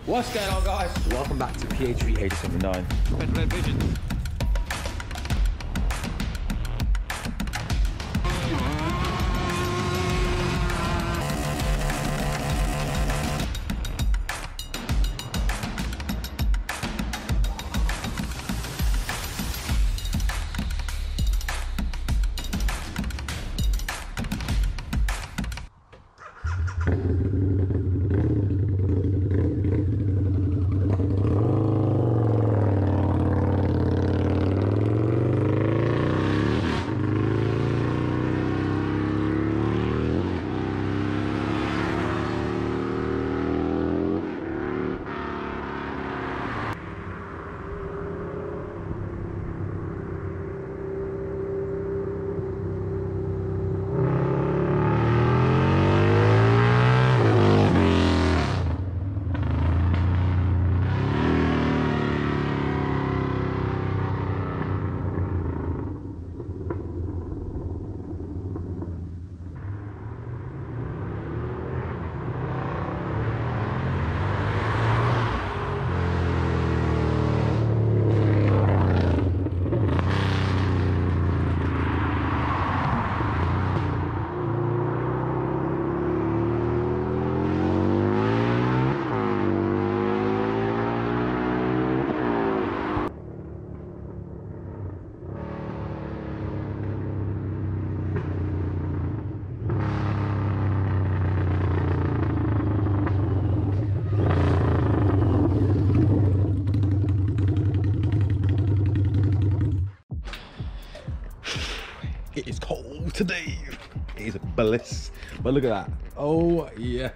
What's going on, guys? Welcome back to PHV 879. Red Vision. It is cold today. It is a bliss. But look at that. Oh yes,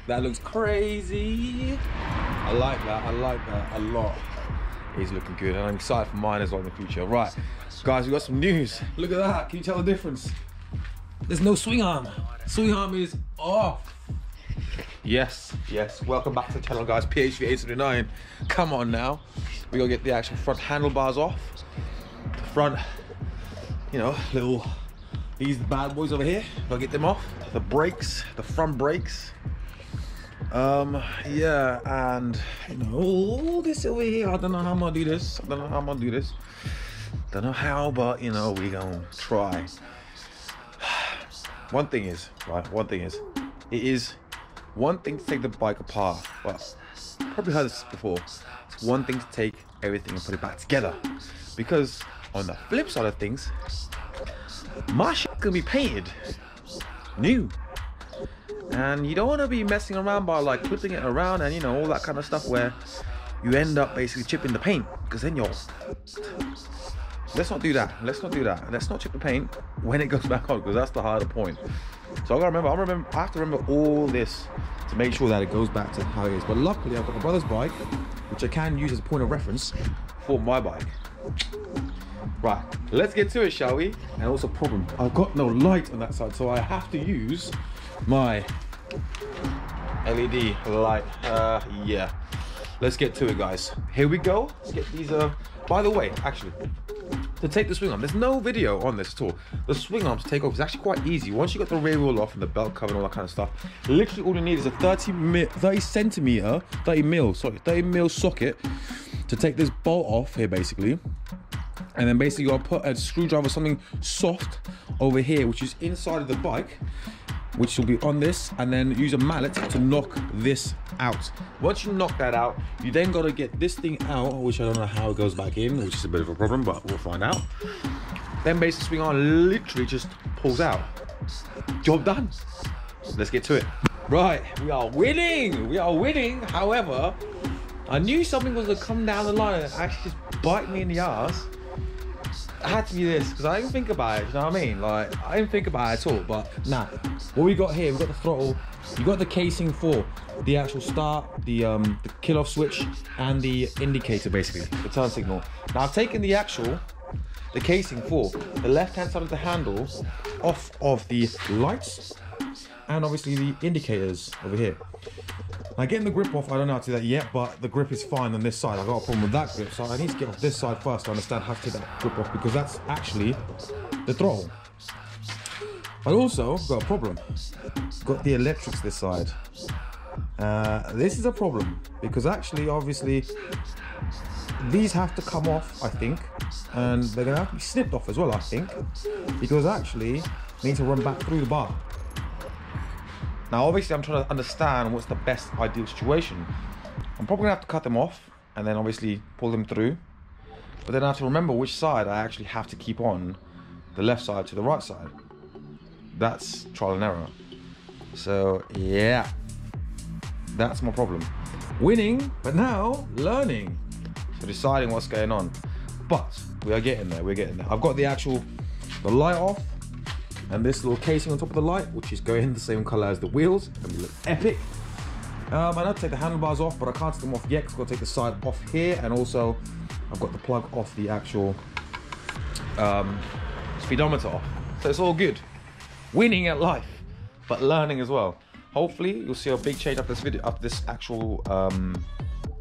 that looks crazy. I like that a lot. It's looking good, and I'm excited for mine as well in the future. Right, guys, we got some news. Look at that. Can you tell the difference? There's no swing arm. Swing arm is off. Yes. Welcome back to the channel, guys. PHV 879. Come on now. We gotta get the actual front handlebars off. The front, you know, these bad boys over here. Gotta get them off. The brakes, the front brakes. Yeah, and you know, all this over here. I don't know how I'm gonna do this. Don't know how, but you know, we gonna try. One thing is, it is one thing to take the bike apart. Well, probably heard this before. It's one thing to take everything and put it back together. Because on the flip side of things, my shit's gonna be painted new. And you don't want to be messing around by like flipping it around and you know, all that kind of stuff where you end up basically chipping the paint. Because then you're... Let's not do that. Let's not chip the paint when it goes back on, because that's the harder point. So I have to remember all this to make sure that it goes back to how it is. But luckily I've got my brother's bike, which I can use as a point of reference for my bike. Right, let's get to it, shall we? And also problem, I've got no light on that side, so I have to use my LED light. Yeah, let's get to it, guys. Here we go. Let's get these. By the way, actually, to take the swing arm, there's no video on this at all. The swing arm to take off is actually quite easy. Once you got the rear wheel off and the belt cover and all that kind of stuff, literally all you need is a 30 mil socket to take this bolt off here, basically. And then basically you'll put a screwdriver, something soft over here, which is inside of the bike, which will be on this, and then use a mallet to knock this out. Once you knock that out, you then got to get this thing out, which I don't know how it goes back in, which is a bit of a problem, but we'll find out. Then basically swing arm literally just pulls out. Job done. Let's get to it. Right, we are winning. However, I knew something was gonna come down the line and actually just bite me in the ass. It had to be this, because I didn't think about it, you know what I mean? Like, I didn't think about it at all, but nah. What we got here, we've got the throttle, you got the casing for the actual start, the kill off switch, and the indicator, basically, the turn signal. Now I've taken the casing for the left-hand side of the handle off of the lights, and obviously the indicators over here. Now getting the grip off, I don't know how to do that yet, but the grip is fine on this side. I've got a problem with that grip, so I need to get off this side first to understand how to take that grip off, because that's actually the throttle. I also got a problem. Got the electrics this side. This is a problem because actually, obviously, these have to come off, I think, and they're gonna have to be snipped off as well, I think, because actually they need to run back through the bar. Now, obviously, I'm trying to understand what's the best ideal situation. I'm probably gonna have to cut them off and then obviously pull them through, but then I have to remember which side I actually have to keep on, the left side to the right side. That's trial and error. So yeah, that's my problem. Winning, but now learning. So deciding what's going on. But we are getting there, we're getting there. I've got the light off, and this little casing on top of the light, which is going the same color as the wheels. It's gonna look epic. I know to take the handlebars off, but I can't take them off yet because I've got to take the side off here, and also I've got the plug off the actual speedometer off. So it's all good. Winning at life, but learning as well. Hopefully you'll see a big change after this video, after this actual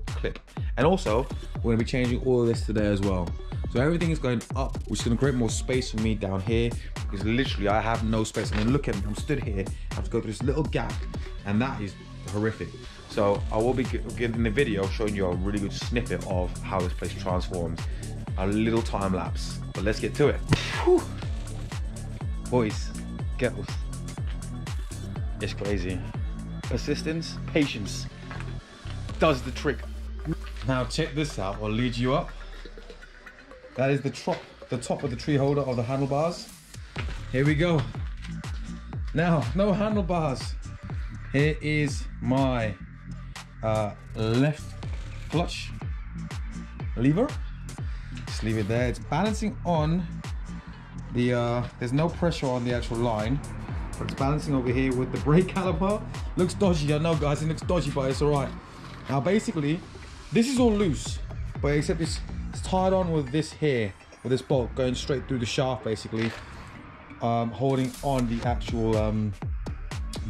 clip. And also we're gonna be changing all of this today as well. So everything is going up, which is gonna create more space for me down here, because literally I have no space. I mean, look at me, I'm stood here, I have to go through this little gap, and that is horrific. So I will be getting the video showing you a really good snippet of how this place transforms, a little time lapse. But let's get to it. Whew. Boys, girls, it's crazy. Persistence, patience does the trick. Now check this out, I'll lead you up. That is the top of the tree holder of the handlebars. Here we go. Now, no handlebars. Here is my left clutch lever. Just leave it there. It's balancing on the, there's no pressure on the actual line, but it's balancing over here with the brake caliper. Looks dodgy, I know guys, it looks dodgy, but it's all right. Now basically, this is all loose, but except it's tied on with this here, with this bolt going straight through the shaft basically, holding on the actual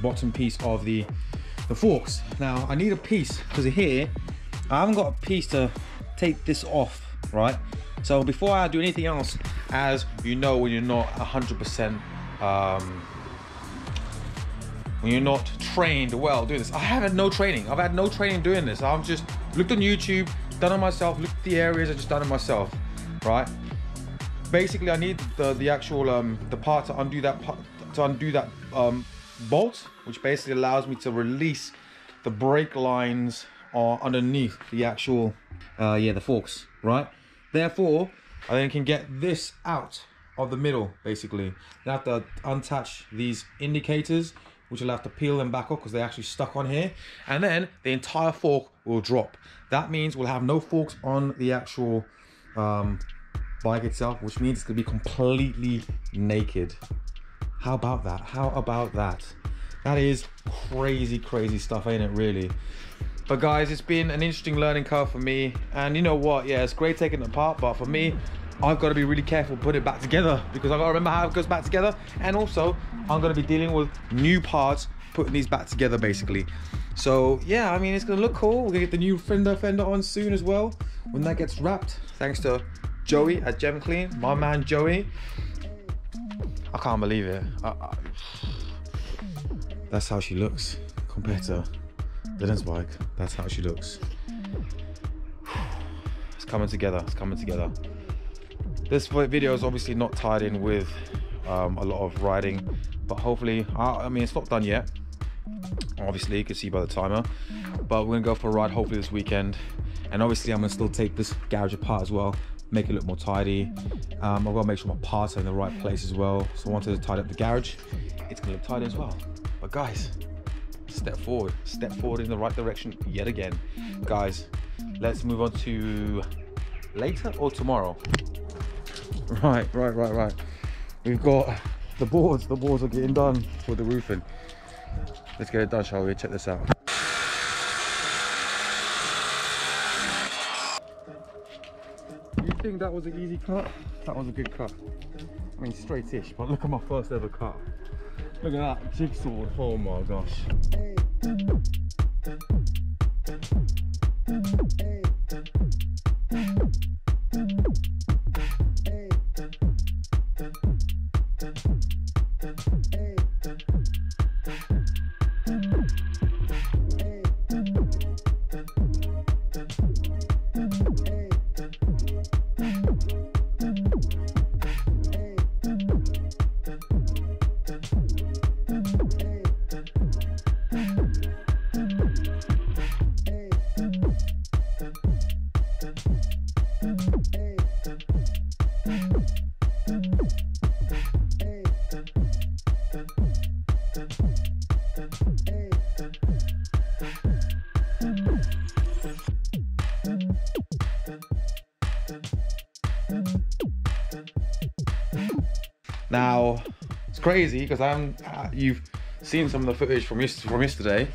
bottom piece of the forks. Now I need a piece, because here I haven't got a piece to take this off, right? So before I do anything else, as you know, when you're not 100%, when you're not trained well doing this, I have had no training. I've had no training doing this. I've just looked on YouTube, done it myself, looked at the areas, I just done it myself, right? Basically, I need the actual the part to undo that bolt, which basically allows me to release the brake lines underneath the actual the forks, right? Therefore, I then can get this out of the middle. Basically, I have to unattach these indicators, which will have to peel them back up because they're actually stuck on here, and then the entire fork will drop. That means we'll have no forks on the actual bike itself, which means it's gonna be completely naked. How about that? How about that? That is crazy, crazy stuff, ain't it really? But guys, it's been an interesting learning curve for me, and you know what, yeah, it's great taking it apart, but for me, I've got to be really careful putting it back together, because I've got to remember how it goes back together, and also I'm going to be dealing with new parts, putting these back together basically. So yeah, I mean, it's going to look cool. We're going to get the new fender on soon as well, when that gets wrapped, thanks to Joey at Gem Clean, my man Joey. I can't believe it. That's how she looks compared to Dylan's bike. That's how she looks. It's coming together, it's coming together. This video is obviously not tied in with a lot of riding, but hopefully, I mean, it's not done yet. Obviously, you can see by the timer, but we're gonna go for a ride hopefully this weekend. And obviously, I'm gonna still take this garage apart as well, make it look more tidy. I've got to make sure my parts are in the right place as well. So once I tidy up the garage, it's gonna look tidy as well. But guys, step forward in the right direction yet again. Guys, let's move on to later or tomorrow. Right. We've got the boards are getting done for the roofing. Let's get it done, shall we? Check this out. You think that was an easy cut? That was a good cut. I mean, straight-ish, but look at my first ever cut. Look at that jigsaw, oh my gosh. Now, it's crazy because you've seen some of the footage from yesterday.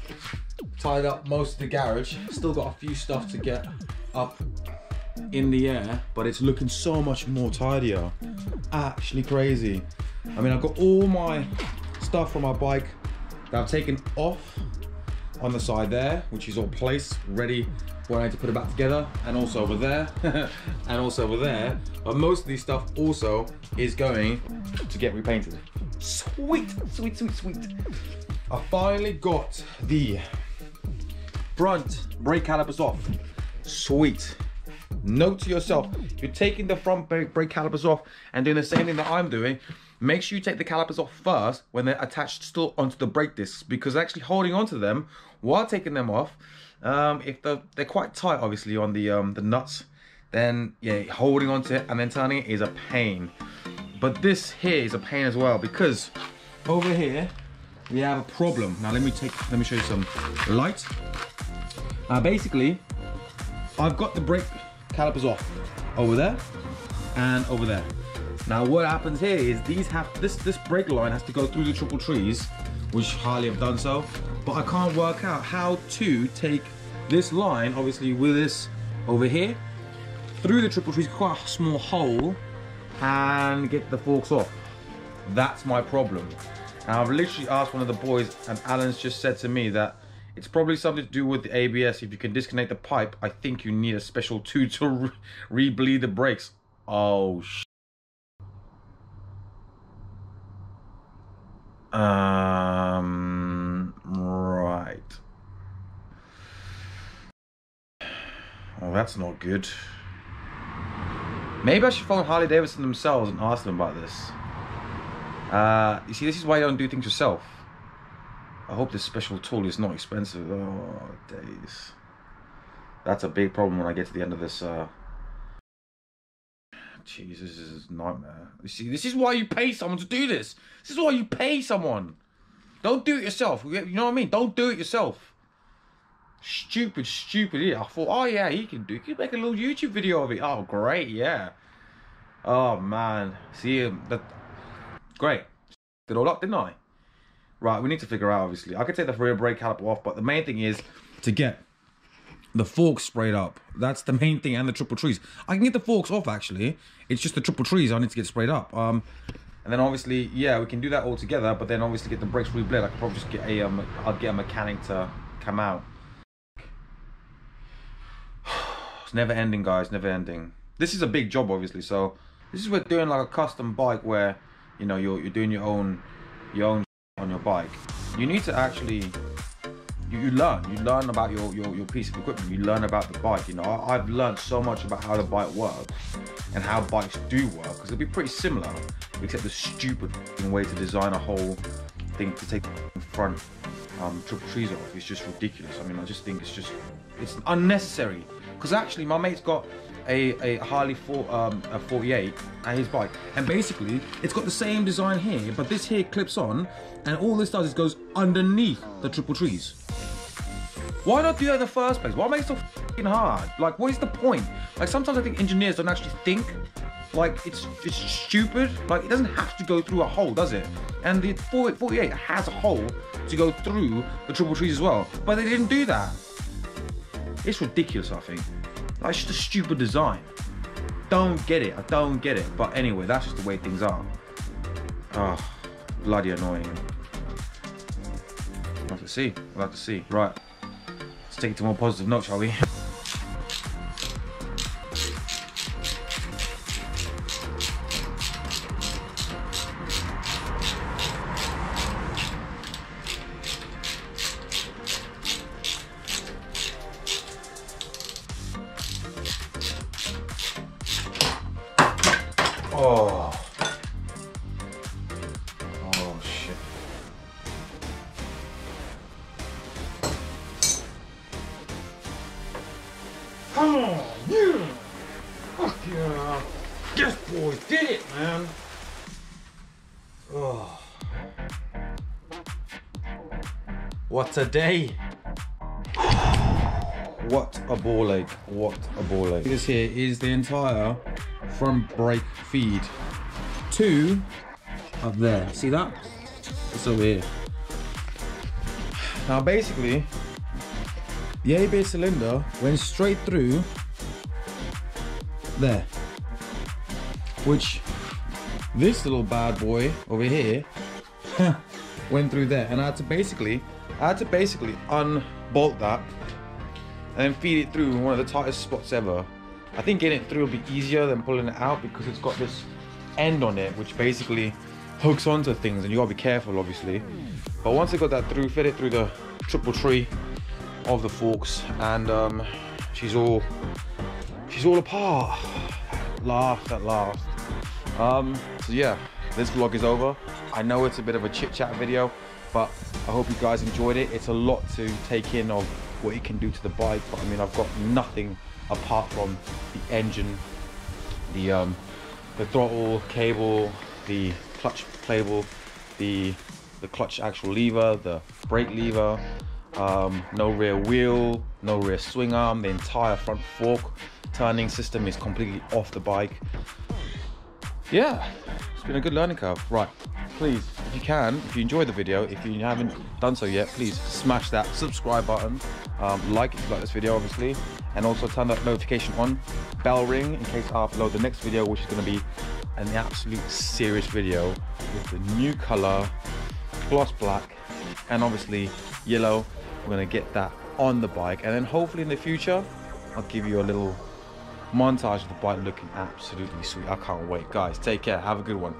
Tied up most of the garage. Still got a few stuff to get up in the air, but it's looking so much more tidier. Actually crazy. I mean, I've got all my stuff from my bike that I've taken off on the side there, which is all placed, ready when I need to put it back together, and also over there, and also over there. But most of these stuff also is going to get repainted. Sweet, sweet, sweet, sweet. I finally got the front brake calipers off. Sweet. Note to yourself, if you're taking the front brake calipers off and doing the same thing that I'm doing, make sure you take the calipers off first when they're attached still onto the brake discs, because actually holding onto them while taking them off, if they're quite tight obviously on the nuts, then yeah, holding onto it and then turning it is a pain. But this here is a pain as well, because over here we have a problem. Now let me show you some light. Basically, I've got the brake calipers off over there and over there. Now what happens here is this brake line has to go through the triple trees, which Harley have done so, but I can't work out how to take this line, obviously with this over here, through the triple trees, quite a small hole, and get the forks off. That's my problem. Now I've literally asked one of the boys, and Alan's just said to me that it's probably something to do with the ABS. If you can disconnect the pipe, I think you need a special tool to re-bleed the brakes. Oh, right. Oh, that's not good. Maybe I should phone Harley-Davidson themselves and ask them about this. You see, this is why you don't do things yourself. I hope this special tool is not expensive. Oh, days. That's a big problem when I get to the end of this. Jeez, this is a nightmare. You see, this is why you pay someone to do this. This is why you pay someone. Don't do it yourself. You know what I mean? Don't do it yourself. Stupid, stupid idiot. I thought, oh yeah, he can make a little YouTube video of it. Oh, great, yeah. Oh, man. See, great. Did all up, didn't I? Right, we need to figure out, obviously. I could take the rear brake caliper off, but the main thing is to get the forks sprayed up. That's the main thing, and the triple trees. I can get the forks off, actually. It's just the triple trees I need to get sprayed up. And then obviously, yeah, we can do that all together, but then obviously get the brakes re-bled. I could probably just get I'll get a mechanic to come out. It's never ending, guys, never ending. This is a big job, obviously, so this is we're doing like a custom bike where, you know, you're doing your own on your bike. You need to actually you learn about your piece of equipment. You learn about the bike. You know, I've learned so much about how the bike works and how bikes do work, because it'll be pretty similar, except the stupid way to design a whole thing to take the front triple trees off is just ridiculous. I mean, I just think it's unnecessary, because actually my mate's got a Harley 48 at his bike, and basically it's got the same design here, but this here clips on, and all this does is goes underneath the triple trees. Why not do that in the first place? Why make it so f***ing hard? Like, what is the point? Like, sometimes I think engineers don't actually think. Like, it's stupid. Like, it doesn't have to go through a hole, does it? And the 48 has a hole to go through the triple trees as well, but they didn't do that. It's ridiculous, I think. Like, it's just a stupid design. Don't get it. I don't get it. But anyway, that's just the way things are. Oh, bloody annoying. We'll have to see. We'll have to see. Right. Let's take it to a more positive note, shall we? Oh. Oh, shit. Come on, yeah. Fuck yeah. Yes, boy, did it, man. Oh. What a day. What a ball ache. What a ball ache. This here is the entire front brake feed to up there. See that? It's over here. Now basically, the ABS cylinder went straight through there, which this little bad boy over here went through there, and I had to basically unbolt that and then feed it through one of the tightest spots ever. I think getting it through will be easier than pulling it out because it's got this end on it which basically hooks onto things, and you gotta be careful obviously. But once I got that through, fed it through the triple tree of the forks, and she's all apart at last. So yeah, this vlog is over. I know it's a bit of a chit chat video, but I hope you guys enjoyed it. It's a lot to take in of what it can do to the bike, but I mean, I've got nothing apart from the engine, the throttle cable, the clutch cable, the clutch actual lever, the brake lever, no rear wheel, no rear swing arm. The entire front fork turning system is completely off the bike. Yeah, it's been a good learning curve. Right, please, if you can, if you enjoyed the video, if you haven't done so yet, please smash that subscribe button, like if you like this video obviously, and also turn that notification on, bell ring, in case I upload the next video, which is going to be an absolute serious video with the new color, gloss black, and obviously yellow. We're going to get that on the bike, and then hopefully in the future I'll give you a little montage of the bike looking absolutely sweet. I can't wait. Guys, take care, have a good one.